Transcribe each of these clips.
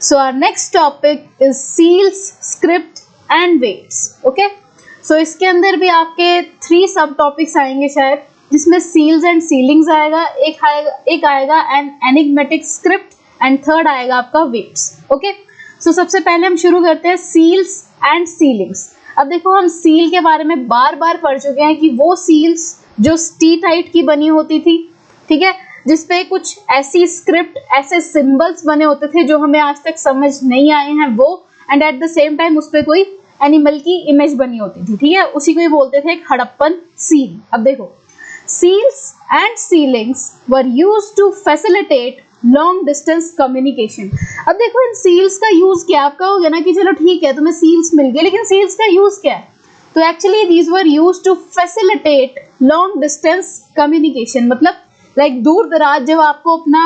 So our next topic is seals, script and weights. Okay, so इसके अंदर भी आपके 3 सब टॉपिक्स आएंगे शायद, जिसमें सील्स एंड सीलिंग्स आएगा, एक आएगा an enigmatic script and third आएगा आपका वेट्स. ओके, सो सबसे पहले हम शुरू करते हैं सील्स एंड सीलिंग्स. अब देखो, हम सील के बारे में बार बार पढ़ चुके हैं कि वो सील्स जो टी टाइट की बनी होती थी, ठीक है, जिसपे कुछ ऐसी स्क्रिप्ट, ऐसे सिंबल्स बने होते थे जो हमें आज तक समझ नहीं आए हैं वो, and at the same time उस पर कोई एनिमल की इमेज बनी होती थी, ठीक है, उसी को ही बोलते थे एक हड़प्पन सील. अब देखो, seals and sealings were used to facilitate long distance communication. अब देखो, इन सील्स का यूज क्या, आप कहोगे ना कि चलो ठीक है तुम्हें सील्स मिल गए, लेकिन सील्स का यूज क्या है? तो actually these were used to facilitate long distance communication. मतलब लाइक दूर दराज जब आपको अपना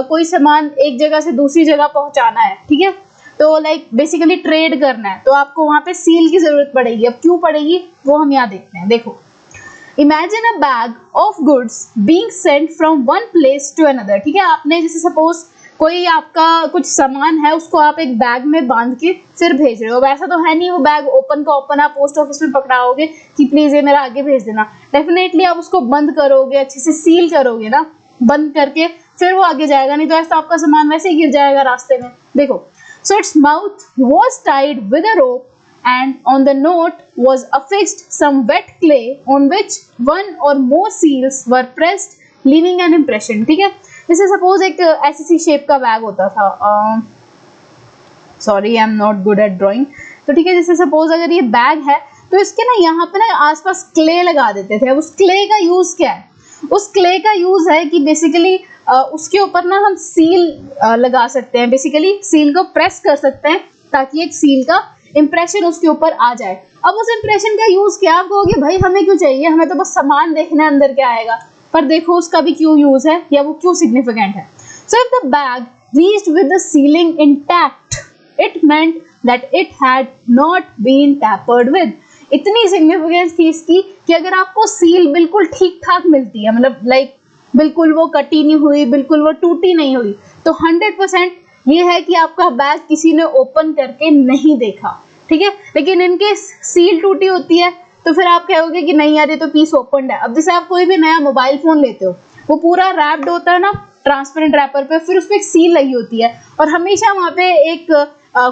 कोई सामान एक जगह से दूसरी जगह पहुंचाना है, ठीक है, तो लाइक बेसिकली ट्रेड करना है, तो आपको वहां पे सील की जरूरत पड़ेगी. अब क्यों पड़ेगी वो हम यहाँ देखते हैं. देखो, imagine a bag of goods being sent from one place to another. ठीक है, आपने जैसे सपोज कोई आपका कुछ सामान है, उसको आप एक बैग में बांध के फिर भेज रहे हो. वैसा तो है नहीं वो बैग ओपन का ओपन आप पोस्ट ऑफिस में पकड़ाओगे कि प्लीज ये मेरा आगे भेज देना. डेफिनेटली आप उसको बंद करोगे, अच्छे से सील करोगे ना, बंद करके फिर वो आगे जाएगा, नहीं तो ऐसा आपका सामान वैसे ही गिर जाएगा रास्ते में. देखो, so its mouth was tied with a rope and on the note was affixed some wet clay on which one or more seals were pressed, leaving an impression. ठीक है, जैसे सपोज एक ऐसी सी शेप का बैग होता था, sorry I am not good at drawing. तो ठीक है, जैसे सपोज अगर ये बैग है तो इसके ना यहाँ पे ना आसपास क्ले लगा देते थे. अब उस क्ले का यूज क्या है? उस क्ले का यूज है कि बेसिकली उसके ऊपर ना हम सील लगा सकते हैं, बेसिकली सील को प्रेस कर सकते हैं ताकि एक सील का इंप्रेशन उसके ऊपर आ जाए. अब उस इंप्रेशन का यूज क्या? आप कहोगे भाई हमें क्यों चाहिए, हमें तो बस सामान देखना है अंदर क्या आएगा. पर देखो उसका भी क्यों यूज है या वो क्यों सिग्निफिकेंट है. So if the bag reached with the sealing intact, it meant that it had not been tampered with. इतनी सिग्निफिकेंस थी इसकी कि अगर आपको सील बिल्कुल ठीक ठाक मिलती है, मतलब लाइक बिल्कुल वो कटी नहीं हुई, बिल्कुल वो टूटी नहीं हुई, तो 100% ये है कि आपका बैग किसी ने ओपन करके नहीं देखा. ठीक है, लेकिन इनके सील टूटी होती है तो फिर आप कहोगे कि नहीं यार ये तो पीस ओपन है. अब जैसे आप कोई भी नया मोबाइल फोन लेते हो, वो पूरा रैप्ड होता है ना ट्रांसपेरेंट रैपर पे, फिर उस पर एक सील लगी होती है और हमेशा वहां पे एक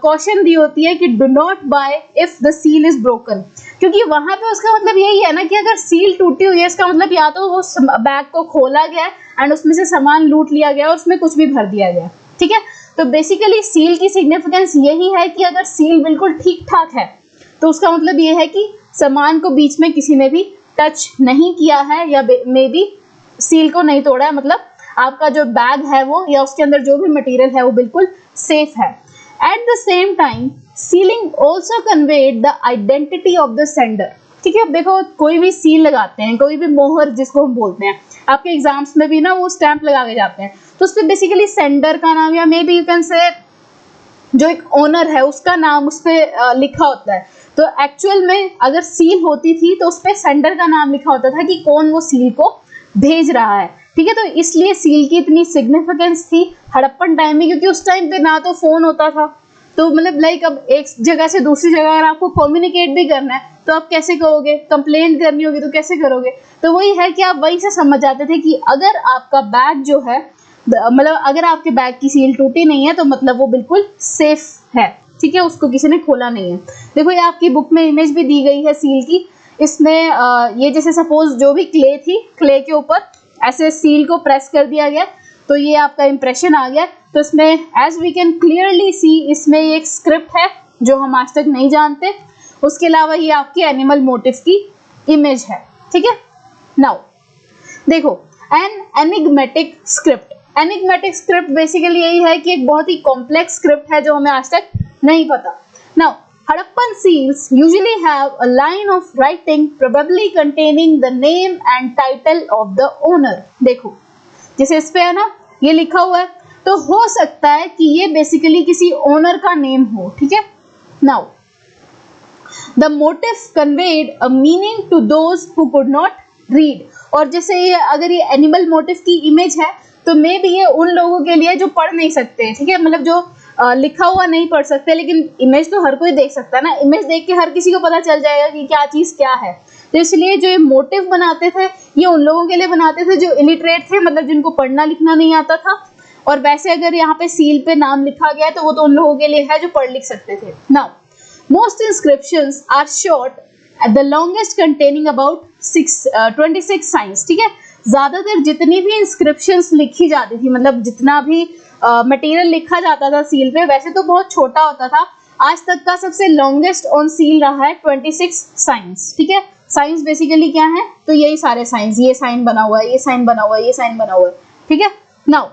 कॉशन दी होती है कि do not buy if the seal is broken. क्योंकि वहां पे उसका मतलब यही है ना कि अगर सील टूटी हुई है, इसका मतलब या तो वो बैग को खोला गया एंड उसमें से सामान लूट लिया गया और उसमें कुछ भी भर दिया गया. ठीक है, तो बेसिकली सील की सिग्निफिकेंस यही है कि अगर सील बिल्कुल ठीक ठाक है तो उसका मतलब ये है कि सामान को बीच में किसी ने भी टच नहीं किया है या मे बी सील को नहीं तोड़ा है, मतलब आपका जो बैग है वो या उसके अंदर जो भी मटेरियल है वो बिल्कुल सेफ है. At the same time ceiling also conveyed the identity of the sender. ठीक है, अब देखो कोई भी सील लगाते हैं, कोई भी मोहर जिसको हम बोलते हैं, आपके एग्जाम्स में भी ना वो स्टैंप लगा के जाते हैं, तो उस पर बेसिकली सेंडर का नाम या may be you can say जो एक ओनर है उसका नाम उस पर लिखा होता है. तो एक्चुअल में अगर सील होती थी तो उस पर सेंडर का नाम लिखा होता था कि कौन वो सील को भेज रहा है. ठीक है, तो इसलिए सील की इतनी सिग्निफिकेंस थी हड़प्पन टाइम में, क्योंकि उस टाइम पे ना तो फोन होता था, तो मतलब लाइक अब एक जगह से दूसरी जगह अगर आपको कम्युनिकेट भी करना है तो आप कैसे करोगे, कंप्लेंट करनी होगी तो कैसे करोगे. तो वही है कि आप वहीं से समझ जाते थे कि अगर आपका बैग जो है, मतलब अगर आपके बैग की सील टूटी नहीं है तो मतलब वो बिल्कुल सेफ है. ठीक है, उसको किसी ने खोला नहीं है. देखो ये आपकी बुक में इमेज भी दी गई है सील की. इसमें ये जैसे सपोज जो भी क्ले थी, क्ले के ऊपर ऐसे सील को प्रेस कर दिया गया तो ये आपका इंप्रेशन आ गया. तो इसमें as we can clearly see इसमें एक स्क्रिप्ट है जो हम आज तक नहीं जानते. उसके अलावा ये आपकी एनिमल मोटिव की इमेज है. ठीक है, नाउ देखो an enigmatic script. Enigmatic script basically यही है कि एक बहुत ही कॉम्प्लेक्स स्क्रिप्ट है जो हमें आज तक नहीं पता. Now Harappan seals usually have a line of writing probably containing the name and title of the owner. देखो जैसे इस पे है ना ये लिखा हुआ है, तो हो सकता है कि ये बेसिकली किसी ओनर का नेम हो. ठीक है, now the motif conveyed a meaning to those who could not read. और जैसे ये अगर ये एनिमल मोटिव की इमेज है तो मे बी ये उन लोगों के लिए जो पढ़ नहीं सकते. ठीक है, मतलब जो लिखा हुआ नहीं पढ़ सकते, लेकिन इमेज तो हर कोई देख सकता है ना, इमेज देख के हर किसी को पता चल जाएगा कि क्या चीज़ क्या है। तो इसलिए जो ये मोटिव बनाते थे ये उन लोगों के लिए बनाते थे जो इलिटरेट थे, मतलब जिनको पढ़ना लिखना नहीं आता था। और वैसे अगर यहाँ पे सील पे नाम लिखा गया है तो वो तो उन लोगों के लिए है जो पढ़ लिख सकते थे। Now most inscriptions are short, the longest containing about 26 signs. ठीक है, ज्यादातर जितनी भी इंस्क्रिप्शंस लिखी जाती थी, मतलब जितना भी मटेरियल लिखा जाता था सील पे, वैसे तो बहुत छोटा होता था, आज तक का सबसे लॉन्गेस्ट ऑन सील रहा है 26 साइंस। ठीक है, साइंस बेसिकली क्या है, तो यही सारे साइंस, ये साइन बना हुआ है, ये साइन बना हुआ है, ये साइन बना हुआ है। ठीक है, now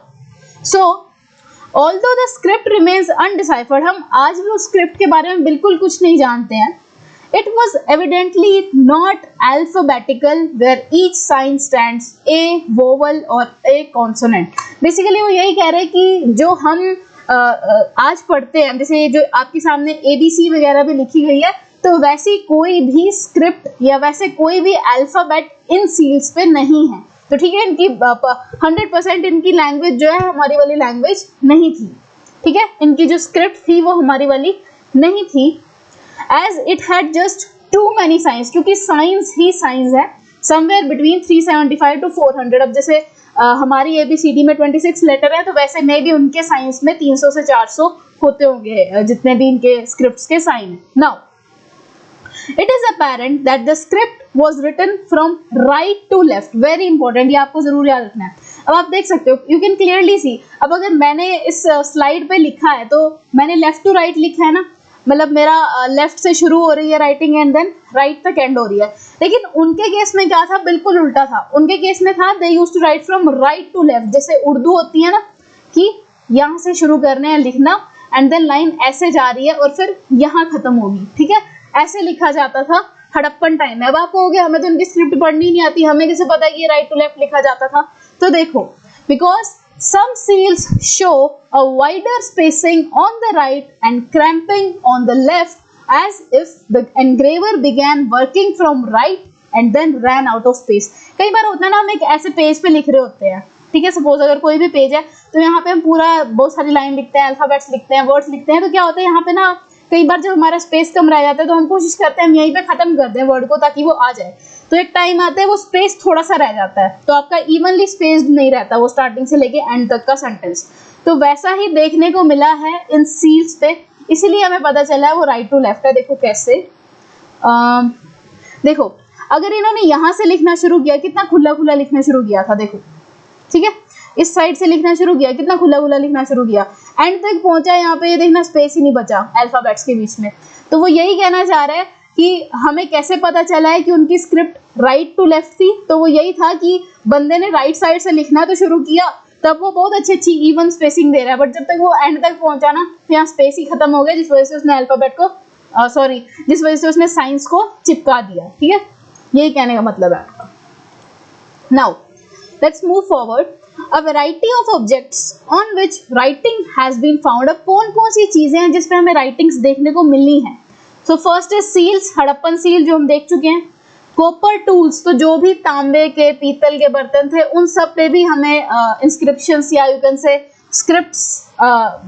so although the script remains undeciphered, हम आज भी उस स्क्रिप्ट के बारे में बिल्कुल कुछ नहीं जानते हैं। It was evidently not alphabetical where each sign stands a vowel or a consonant. Basically वो यही कह रहे हैं कि जो हम आज पढ़ते हैं, जैसे जो आपके सामने ABC वगैरह भी लिखी गई है, तो वैसी कोई भी स्क्रिप्ट या वैसे कोई भी अल्फाबेट इन सील्स पे नहीं है। तो ठीक है, इनकी 100% इनकी लैंग्वेज जो है हमारी वाली लैंग्वेज नहीं थी। ठीक है, इनकी जो स्क्रिप्ट थी वो हमारी वाली नहीं थी। As it had just too many signs, क्योंकि साइंस ही साइंस है, somewhere between 375 to 400। अब जैसे हमारी ABCD में 26 लेटर है, तो वैसे में भी उनके साइंस में 300 से 400 होते होंगे जितने भी इनके स्क्रिप्ट्स के साइन है। Now it is apparent that the script was written from right to left, very important, ये आपको जरूर याद रखना है। अब आप देख सकते हो, you can clearly see, अब अगर मैंने इस स्लाइड पे लिखा है तो मैंने लेफ्ट टू राइट लिखा है ना, मतलब मेरा लेफ्ट से शुरू हो रही है राइटिंग एंड देन राइट तक एंड हो रही है। लेकिन उनके केस में क्या था, बिल्कुल उल्टा था। उनके केस में था they used to write from right to left, जैसे उर्दू होती है ना कि यहाँ से शुरू करने हैं लिखना एंड देन लाइन ऐसे जा रही है और फिर यहाँ खत्म होगी। ठीक है, ऐसे लिखा जाता था हड़प्पन टाइम में। अब आप कहोगे हमें तो उनकी स्क्रिप्ट पढ़नी नहीं आती, हमें कैसे पता कि ये राइट टू लेफ्ट लिखा जाता था। तो देखो, because some seals show a wider spacing on the right and cramping on the left, as if the engraver began working from right and then ran out of space. कई बार होता है ना, हम एक ऐसे पेज पे लिख रहे होते हैं, ठीक है, सपोज अगर कोई भी पेज है तो यहाँ पे हम पूरा बहुत सारी लाइन लिखते हैं, अल्फाबेट्स लिखते हैं, वर्ड्स लिखते हैं, तो क्या होता है यहाँ पे ना कई बार जब हमारा स्पेस कम रह जाता है तो हम कोशिश करते हैं हम यहीं पे खत्म कर दें वर्ड को ताकि वो आ जाए। तो एक टाइम आता है वो स्पेस थोड़ा सा रह जाता है, तो आपका इवनली स्पेस्ड नहीं रहता वो स्टार्टिंग से लेके एंड तक का सेंटेंस। तो वैसा ही देखने को मिला है इन सील्स पे, इसीलिए हमें पता चला है वो राइट टू लेफ्ट है। देखो कैसे, देखो अगर इन्होंने यहाँ से लिखना शुरू किया, कितना खुला खुला लिखना शुरू किया था, देखो ठीक है, इस साइड से लिखना शुरू किया, कितना खुला खुला लिखना शुरू किया, एंड तक पहुंचा यहाँ पे, ये देखना स्पेस ही नहीं बचा अल्फाबेट्स के बीच में। तो वो यही कहना चाह रहा है कि हमें कैसे पता चला है कि उनकी स्क्रिप्ट राइट टू लेफ्ट थी, तो वो यही था कि बंदे ने राइट साइड से लिखना तो शुरू किया, तब वो बहुत अच्छी अच्छी इवन स्पेसिंग दे रहा है, बट जब तक वो एंड तक पहुंचा ना तो यहाँ स्पेस ही खत्म हो गया, जिस वजह से उसने अल्फाबेट को जिस वजह से उसने साइंस को चिपका दिया। ठीक है, यही कहने का मतलब है आपका। Now let's move forward. A variety of objects on which writing has been found। अब कौन कौन सी चीजें हैं जिसपे हमें राइटिंग्स देखने को मिलनी है। So first is seals, Harappan seal जो हम देख चुके हैं। कॉपर टूल्स, तो जो भी तांबे के पीतल के बर्तन थे उन सब पे भी हमें इंस्क्रिप्शंस या यू कैन से स्क्रिप्ट्स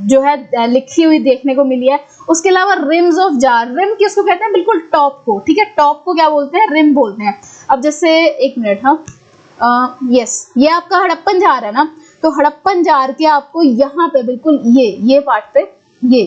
जो है लिखी हुई देखने को मिली है। उसके अलावा रिम्स ऑफ जार, रिम किसको कहते हैं, बिल्कुल टॉप को। ठीक है, टॉप को क्या बोलते हैं, रिम बोलते हैं। अब जैसे एक मिनट, हाँ यस, ये आपका हड़प्पन जार है ना, तो हड़प्पन जार के आपको यहाँ पे बिल्कुल ये पार्ट पे ये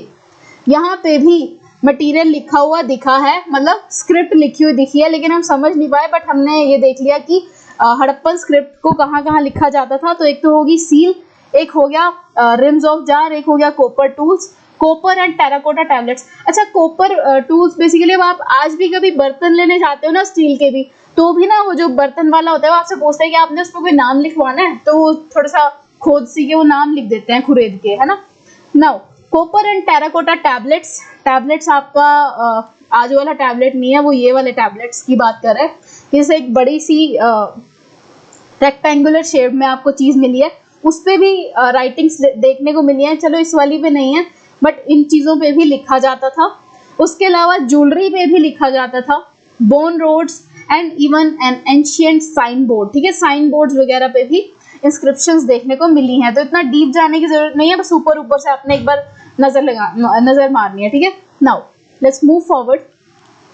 यहाँ पे भी मटेरियल लिखा हुआ दिखा है, मतलब स्क्रिप्ट लिखी हुई दिखी है, लेकिन हम समझ नहीं पाए, बट हमने ये देख लिया कि हड़प्पन स्क्रिप्ट को कहाँ कहाँ लिखा जाता था। तो एक तो होगी सील, एक हो गया रिम्स ऑफ जार, एक हो गया copper tools, copper and terracotta tablets. अच्छा, कॉपर टूल्स बेसिकली अब आप आज भी कभी बर्तन लेने जाते हो ना स्टील के भी, तो भी ना वो जो बर्तन वाला होता है वो आपसे पूछता है कि आपने उस पर कोई नाम लिखवाना है, तो वो थोड़ा सा खोद सी के वो नाम लिख देते हैं खुरेद के, है ना। Now copper and terracotta tablets, tablets आपका आज वाला टैबलेट नहीं है, वो ये वाले टैबलेट्स की बात कर रहे हैं, जैसे एक बड़ी सी रेक्टेंगुलर शेप में आपको चीज मिली है, उस पर भी राइटिंग्स देखने को मिली है। चलो इस वाली पे नहीं है, बट इन चीज़ों पे भी लिखा जाता था। उसके अलावा ज्वेलरी पे भी लिखा जाता था, bone rods and even an ancient sign board. ठीक है, साइन बोर्ड्स वगैरह पे भी इंस्क्रिप्शंस देखने को मिली हैं। तो इतना डीप जाने की जरूरत नहीं है, बस ऊपर ऊपर से आपने एक बार नजर मारनी है, ठीक है। Now let's move forward.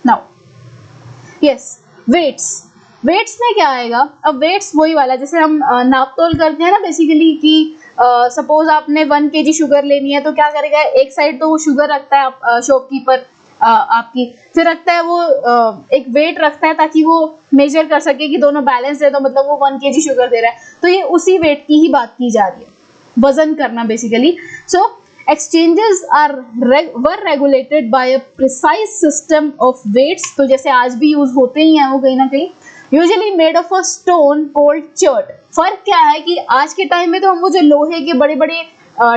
Now yes, weights में क्या आएगा? अब वेट्स वही वाला जैसे हम नाप तोल करते हैं ना बेसिकली, कि सपोज आपने 1 kg शुगर लेनी है तो क्या करेगा, एक साइड तो वो शुगर रखता है शॉपकीपर आपकी, फिर रखता है वो एक वेट रखता है ताकि वो मेजर कर सके कि दोनों बैलेंस है, तो मतलब वो 1 kg शुगर दे रहा है। तो ये उसी वेट की ही बात की जा रही है, वजन करना basically. So exchanges were regulated by a precise system of weights, तो जैसे आज भी यूज होते ही हैं वो कहीं ना कहीं, usually made of a stone cold chert. फर्क क्या है कि आज के टाइम में तो हम वो जो लोहे के बड़े बड़े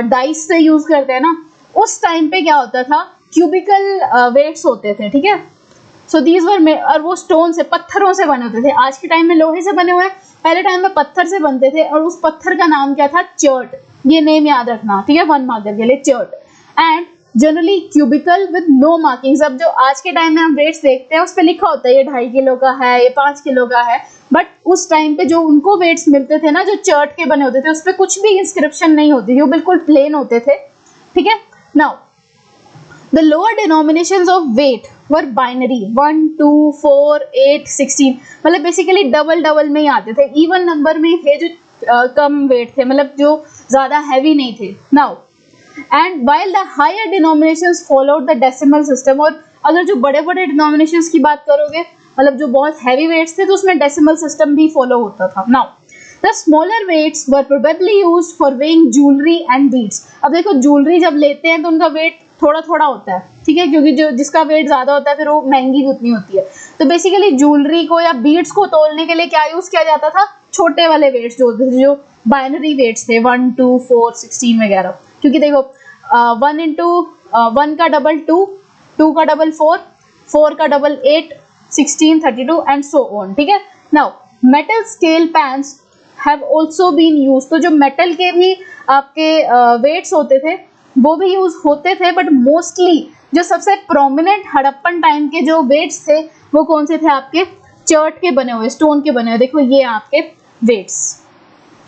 डाइस से यूज करते हैं ना, उस टाइम पे क्या होता था, क्यूबिकल वेट्स होते थे, ठीक है। सो दीज वर, और वो स्टोन से, पत्थरों से बने होते थे। आज के टाइम में लोहे से बने हुए हैं, पहले टाइम में पत्थर से बनते थे, और उस पत्थर का नाम क्या था, चर्ट। ये नेम याद रखना, ठीक है, 1 मार्कर के लिए, chert. And generally cubical with no markings. अब जो आज के टाइम में हम वेट्स देखते हैं उस पर लिखा होता है ये 2.5 किलो का है, ये 5 किलो का है, बट उस टाइम पे जो उनको वेट्स मिलते थे ना, जो चर्ट के बने होते थे, उस पर कुछ भी इंस्क्रिप्शन नहीं होती थी, वो बिल्कुल प्लेन होते थे, ठीक है। Now the lower denominations of weight were binary 1 2 4 8 16, मतलब बेसिकली डबल में ही आते थे, इवन नंबर में थे जो कम वेट थे, मतलब जो ज्यादा हैवी नहीं थे। Now and while the higher denominations followed the decimal system, और अगर जो बड़े बड़े डिनोमिनेशंस की बात करोगे, मतलब जो बहुत हैवी वेट्स थे, तो उसमें डेसिमल सिस्टम भी फॉलो होता था। Now The smaller weights were probably used for weighing jewelry and beads। अब देखो ज्वेलरी जब लेते हैं तो उनका वेट थोड़ा थोड़ा होता है, ठीक है, क्योंकि जो जिसका वेट ज्यादा होता है फिर वो महंगी भी उतनी होती है। तो बेसिकली ज्वेलरी को या बीड्स को तोलने के लिए क्या यूज किया जाता था, छोटे वाले वेट्स जो बाइनरी वेट्स थे, 1 2 4 16 वगैरह। क्योंकि देखो 1 इंटू 1 का डबल 2, 2 का डबल 4, 4 का डबल 8, 16 32 एंड सो ऑन, ठीक है। Now metal scale pans have also been use. तो जो मेटल के भी आपके वेट्स होते थे वो भी यूज होते थे, बट मोस्टली जो सबसे प्रोमिनेंट हड़प्पन टाइम के जो वेट्स थे वो कौन से थे, आपके चर्ट के बने हुए, स्टोन के बने हुए। देखो ये आपके वेट्स,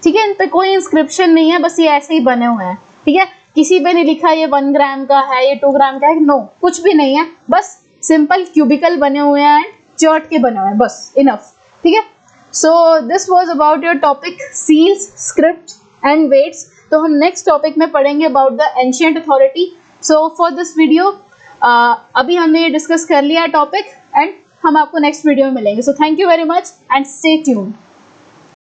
ठीक है, इन पे कोई इंस्क्रिप्शन नहीं है, बस ये ऐसे ही बने हुए हैं, ठीक है। किसी पे नहीं लिखा ये 1 ग्राम का है, ये 2 ग्राम का है, नो, कुछ भी नहीं है, बस सिंपल क्यूबिकल बने हुए हैं एंड चर्ट के बने हुए हैं, बस इनफ, ठीक है। So this was about your topic seals, script and weights। तो हम next topic में पढ़ेंगे about the ancient authority। So for this video अभी हमने ये discuss कर लिया है topic, and हम आपको next video में मिलेंगे। So thank you very much and stay tuned।